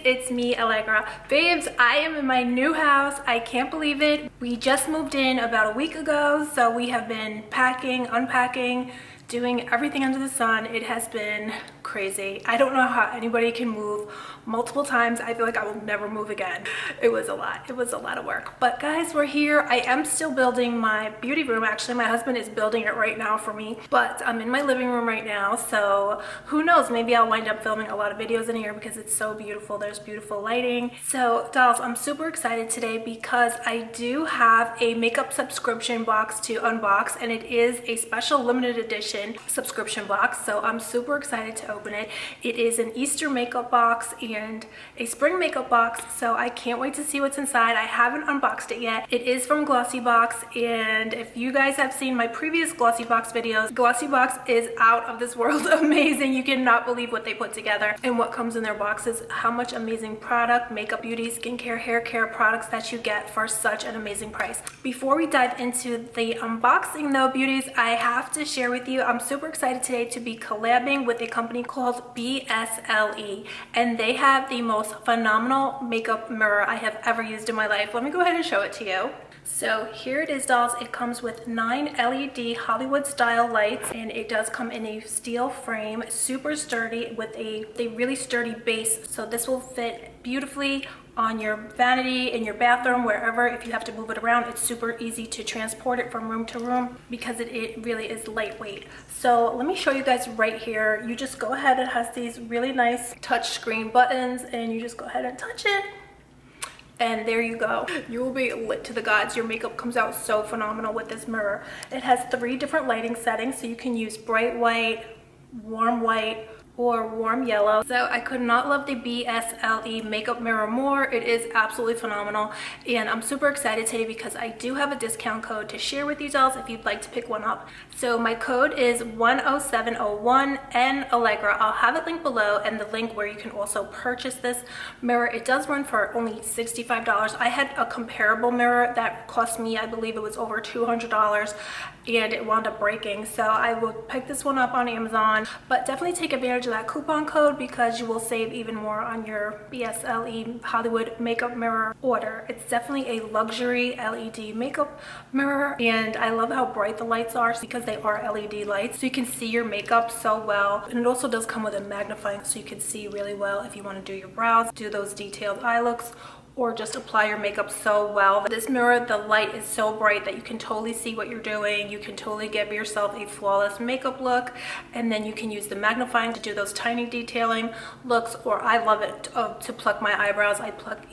it's me, Allegra. Babes, I am in my new house. I can't believe it. We just moved in about a week ago, so we have been packing, unpacking, doing everything under the sun. It has been crazy. I don't know how anybody can move multiple times. I feel like I will never move again. It was a lot. It was a lot of work. But guys, we're here. I am still building my beauty room. Actually, my husband is building it right now for me, but I'm in my living room right now. So who knows, maybe I'll wind up filming a lot of videos in here because it's so beautiful. There's beautiful lighting. So dolls, I'm super excited today because I do have a makeup subscription box to unbox, and it is a special limited edition subscription box. So I'm super excited to open it. It is an Easter makeup box and a spring makeup box, so I can't wait to see what's inside. I haven't unboxed it yet. It is from Glossybox, and if you guys have seen my previous Glossybox videos, Glossybox is out of this world amazing. You cannot believe what they put together and what comes in their boxes, how much amazing product, makeup, beauty, skincare, hair care products that you get for such an amazing price. Before we dive into the unboxing though, beauties, I have to share with you, I'm super excited today to be collabing with a company called BSLE, and they have the most phenomenal makeup mirror I have ever used in my life. Let me go ahead and show it to you. So here it is, dolls. It comes with 9 LED Hollywood style lights, and it does come in a steel frame, super sturdy with a really sturdy base. So this will fit beautifully on your vanity, in your bathroom, wherever. If you have to move it around, it's super easy to transport it from room to room because it really is lightweight. So let me show you guys right here. You just go ahead, it has these really nice touch screen buttons, and you just go ahead and touch it. And there you go. You will be lit to the gods. Your makeup comes out so phenomenal with this mirror. It has 3 different lighting settings, so you can use bright white, warm white, or warm yellow. So I could not love the BSLE makeup mirror more. It is absolutely phenomenal, and I'm super excited today because I do have a discount code to share with you dolls if you'd like to pick one up. So my code is 10701 and Allegra. I'll have it linked below, and the link where you can also purchase this mirror. It does run for only $65. I had a comparable mirror that cost me, I believe it was over $200, and it wound up breaking. So I will pick this one up on Amazon, but definitely take advantage of that coupon code because you will save even more on your BSLE Hollywood makeup mirror order. It's definitely a luxury LED makeup mirror, and I love how bright the lights are because they are LED lights, so you can see your makeup so well. And it also does come with a magnifying, so you can see really well if you want to do your brows, do those detailed eye looks, or just apply your makeup so well. This mirror, the light is so bright that you can totally see what you're doing. You can totally give yourself a flawless makeup look, and then you can use the magnifying to do those tiny detailing looks. Or I love it to pluck my eyebrows.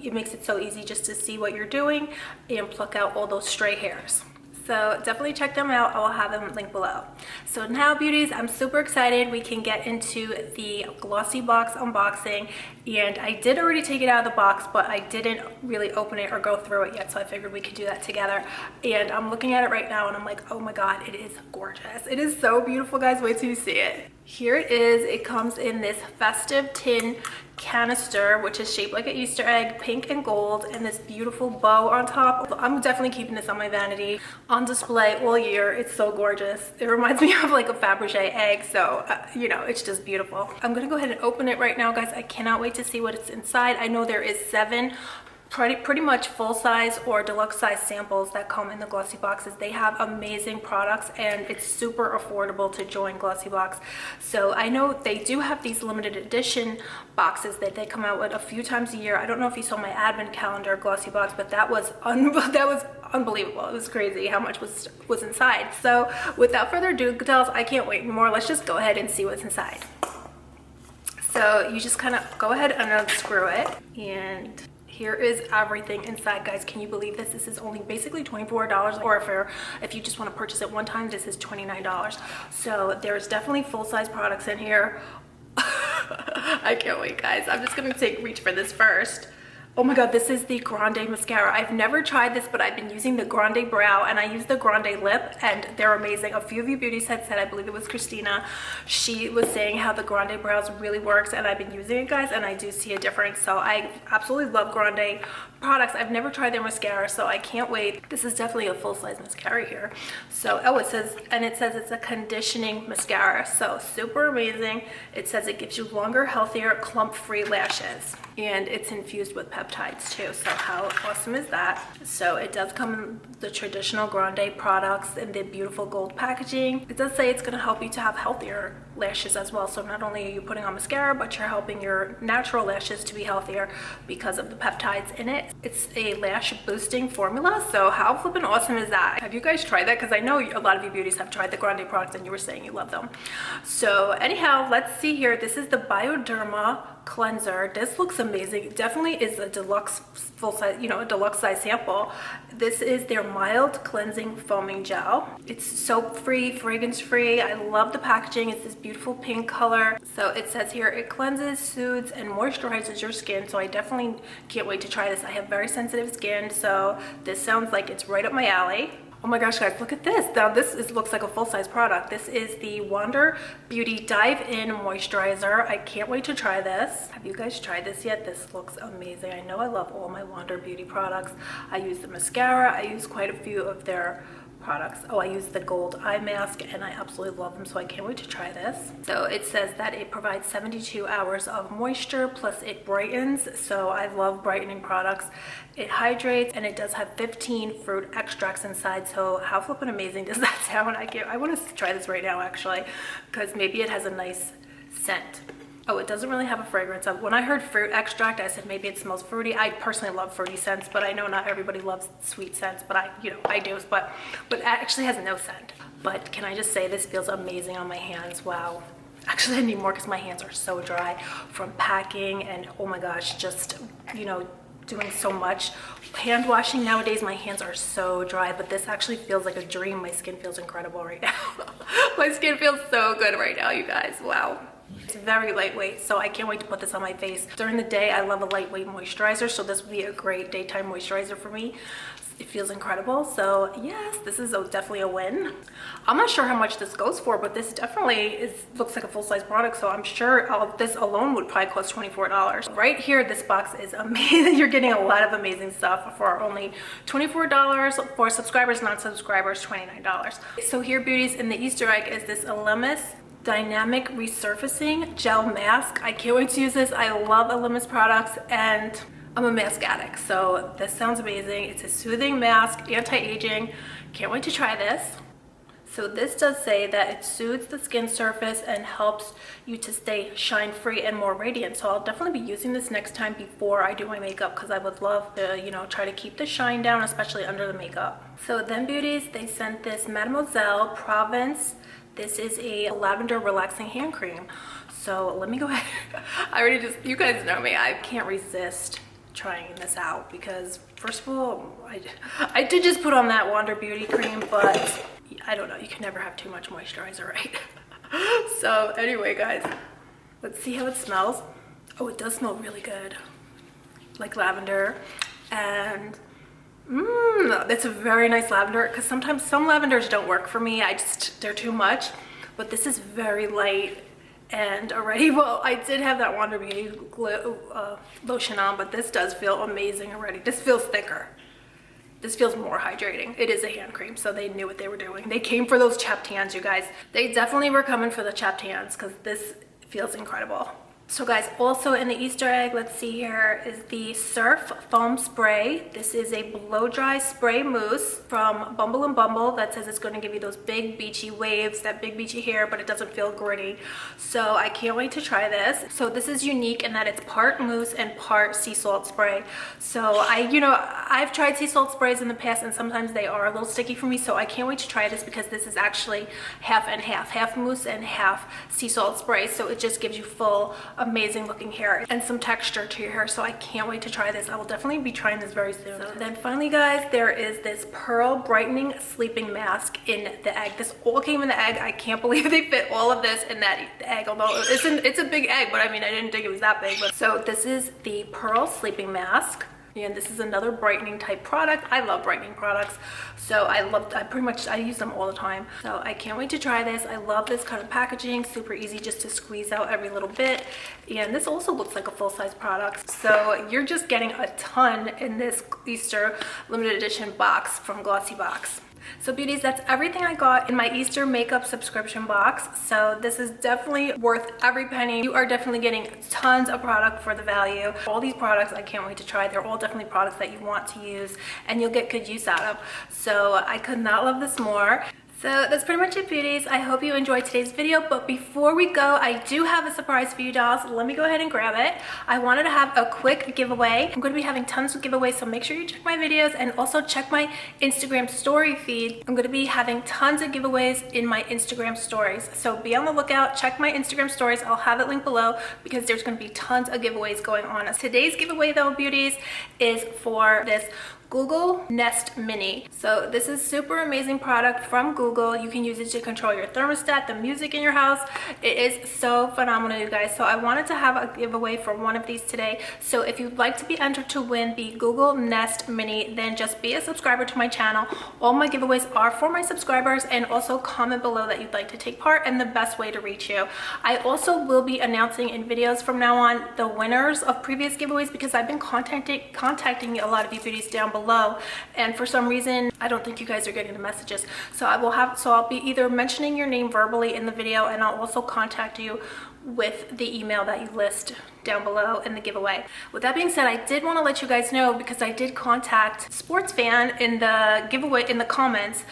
It makes it so easy just to see what you're doing and pluck out all those stray hairs. So definitely check them out. I will have them linked below. So now, beauties, I'm super excited. We can get into the Glossybox unboxing, and I did already take it out of the box, but I didn't really open it or go through it yet, so I figured we could do that together. And I'm looking at it right now, and I'm like, oh my god, it is gorgeous. It is so beautiful, guys. Wait till you see it. Here it is. It comes in this festive tin canister, which is shaped like an Easter egg, pink and gold, and this beautiful bow on top. I'm definitely keeping this on my vanity on display all year. It's so gorgeous. It reminds me of like a Fabergé egg, so you know, it's just beautiful. I'm gonna go ahead and open it right now, guys. I cannot wait to see what it's inside. I know there is 7 pretty much full-size or deluxe size samples that come in the Glossy boxes. They have amazing products, and it's super affordable to join Glossybox. So I know they do have these limited edition boxes that they come out with a few times a year. I don't know if you saw my advent calendar Glossybox, but that was unbelievable. It was crazy how much was inside. So without further ado, dolls, I can't wait anymore. Let's just go ahead and see what's inside. So you just kind of go ahead and unscrew it, and here is everything inside, guys. Can you believe this? This is only basically $24, or if you just want to purchase it one time, this is $29. So there's definitely full-size products in here. I can't wait, guys. I'm just gonna reach for this first. Oh my god, this is the Grande mascara. I've never tried this, but I've been using the Grande brow, and I use the Grande lip, and they're amazing. A few of you beauties had said, I believe it was Christina, she was saying how the Grande brows really works, and I've been using it, guys, and I do see a difference. So I absolutely love Grande products. I've never tried their mascara, so I can't wait. This is definitely a full-size mascara here. So it says it's a conditioning mascara, so super amazing. It says it gives you longer, healthier, clump-free lashes. and it's infused with peptides too. So how awesome is that? So it does come in the traditional grande products in the beautiful gold packaging. It does say it's going to help you to have healthier lashes as well. So not only are you putting on mascara, but you're helping your natural lashes to be healthier because of the peptides in it. It's a lash boosting formula. So how flippin' awesome is that? Have you guys tried that? Because I know a lot of you beauties have tried the grande products and you were saying you love them. So anyhow, let's see here. This is the Bioderma cleanser. This looks amazing. It definitely is a deluxe full size, you know, a deluxe size sample. This is their mild cleansing foaming gel. It's soap free, fragrance free. I love the packaging. It's this beautiful pink color. So it says here it cleanses, soothes, and moisturizes your skin. So I definitely can't wait to try this. I have very sensitive skin, so this sounds like it's right up my alley. Oh my gosh, guys, look at this. Now looks like a full-size product. This is the Wander Beauty Dive In Moisturizer. I can't wait to try this. Have you guys tried this yet? This looks amazing. I know I love all my Wander Beauty products. I use the mascara. I use quite a few of their products. Oh, I use the gold eye mask and I absolutely love them, so I can't wait to try this. So it says that it provides 72 hours of moisture, plus it brightens. So I love brightening products. It hydrates, and it does have 15 fruit extracts inside. So how flippin' amazing does that sound? I want to try this right now actually, because maybe it has a nice scent. Oh, it doesn't really have a fragrance. When I heard fruit extract, I said maybe it smells fruity. I personally love fruity scents, but I know not everybody loves sweet scents, but I do. But it actually has no scent. But can I just say, this feels amazing on my hands. Wow. Actually, I need more because my hands are so dry from packing and, oh my gosh, just, you know, doing so much hand washing nowadays. My hands are so dry, but this actually feels like a dream. My skin feels incredible right now. My skin feels so good right now, you guys. Wow. It's very lightweight, so I can't wait to put this on my face. During the day, I love a lightweight moisturizer, so this would be a great daytime moisturizer for me. It feels incredible. So yes, this is definitely a win. I'm not sure how much this goes for, but this definitely looks like a full-size product, so I'm sure this alone would probably cost $24. Right here, this box is amazing. You're getting a lot of amazing stuff for only $24. For subscribers, non-subscribers, $29. So here, beauties, in the Easter egg is this Elemis Dynamic Resurfacing Gel Mask. I can't wait to use this. I love Elemis products and I'm a mask addict, so this sounds amazing. It's a soothing mask, anti-aging. Can't wait to try this. So this does say that it soothes the skin surface and helps you to stay shine free and more radiant. So I'll definitely be using this next time before I do my makeup, because I would love to, you know, try to keep the shine down, especially under the makeup. So then, beauties, they sent this Mademoiselle Provence. This is a lavender relaxing hand cream. So let me go ahead. You guys know me, I can't resist trying this out because, first of all, I did just put on that Wander Beauty cream, but I don't know, you can never have too much moisturizer, right? So anyway, guys, let's see how it smells. Oh, it does smell really good, like lavender. And it's a very nice lavender, because sometimes some lavenders don't work for me. They're too much, but this is very light. And already, well, I did have that Wander Beauty lotion on, but this does feel amazing already. This feels thicker. This feels more hydrating. It is a hand cream, so they knew what they were doing. They came for those chapped hands, you guys. They definitely were coming for the chapped hands, because this feels incredible. So guys, also in the Easter egg, let's see here, is the Surf Foam Spray. This is a blow dry spray mousse from Bumble and Bumble that says it's going to give you those big beachy waves, that big beachy hair, but it doesn't feel gritty. So I can't wait to try this. So this is unique in that it's part mousse and part sea salt spray. So I've tried sea salt sprays in the past and sometimes they are a little sticky for me. So I can't wait to try this because this is actually half and half mousse and half sea salt spray. So it just gives you full amazing looking hair and some texture to your hair. So I can't wait to try this. I will definitely be trying this very soon. So then finally, guys, there is this Pearl Brightening Sleeping Mask in the egg. This all came in the egg. I can't believe they fit all of this in that egg, although it's a big egg, but I mean, I didn't think it was that big. But so this is the Pearl Sleeping Mask. And this is another brightening type product. I love brightening products, so I use them all the time. So I can't wait to try this. I love this kind of packaging, super easy just to squeeze out every little bit. And this also looks like a full-size product. So you're just getting a ton in this Easter limited edition box from Glossybox. So beauties, that's everything I got in my Easter makeup subscription box. So this is definitely worth every penny. You are definitely getting tons of product for the value. All these products I can't wait to try. They're all definitely products that you want to use and you'll get good use out of. So I could not love this more. So that's pretty much it, beauties. I hope you enjoyed today's video, but before we go, I do have a surprise for you, dolls. Let me go ahead and grab it. I wanted to have a quick giveaway. I'm going to be having tons of giveaways, so make sure you check my videos and also check my Instagram story feed. I'm going to be having tons of giveaways in my Instagram stories, so be on the lookout. Check my Instagram stories. I'll have it linked below because there's going to be tons of giveaways going on. Today's giveaway, though, beauties, is for this Google Nest Mini. So this is super amazing product from Google. You can use it to control your thermostat, the music in your house. It is so phenomenal, you guys. So I wanted to have a giveaway for one of these today. So if you'd like to be entered to win the Google Nest Mini, then just be a subscriber to my channel. All my giveaways are for my subscribers, and also comment below that you'd like to take part and the best way to reach you. I also will be announcing in videos from now on the winners of previous giveaways because I've been contacting a lot of you beauties down below, and for some reason I don't think you guys are getting the messages. So I'll be either mentioning your name verbally in the video, and I'll also contact you with the email that you list down below in the giveaway. With that being said, I did want to let you guys know because I did contact Sports Fan in the giveaway in the comments,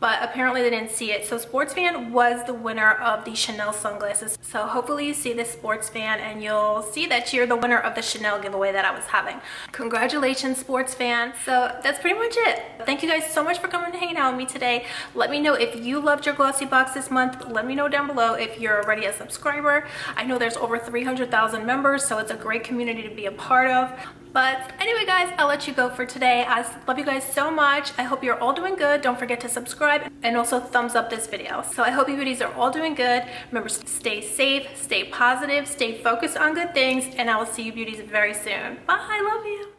but apparently they didn't see it. So Sports Fan was the winner of the Chanel sunglasses. So hopefully you see this, Sports Fan, and you'll see that you're the winner of the Chanel giveaway that I was having. Congratulations, Sports Fan. So that's pretty much it. Thank you guys so much for coming and hanging out with me today. Let me know if you loved your Glossybox this month. Let me know down below if you're already a subscriber. I know there's over 300,000 members, so it's a great community to be a part of. But anyway, guys, I'll let you go for today. I love you guys so much. I hope you're all doing good. Don't forget to subscribe and also thumbs up this video. So I hope you beauties are all doing good. Remember, stay safe, stay positive, stay focused on good things, and I will see you beauties very soon. Bye, I love you.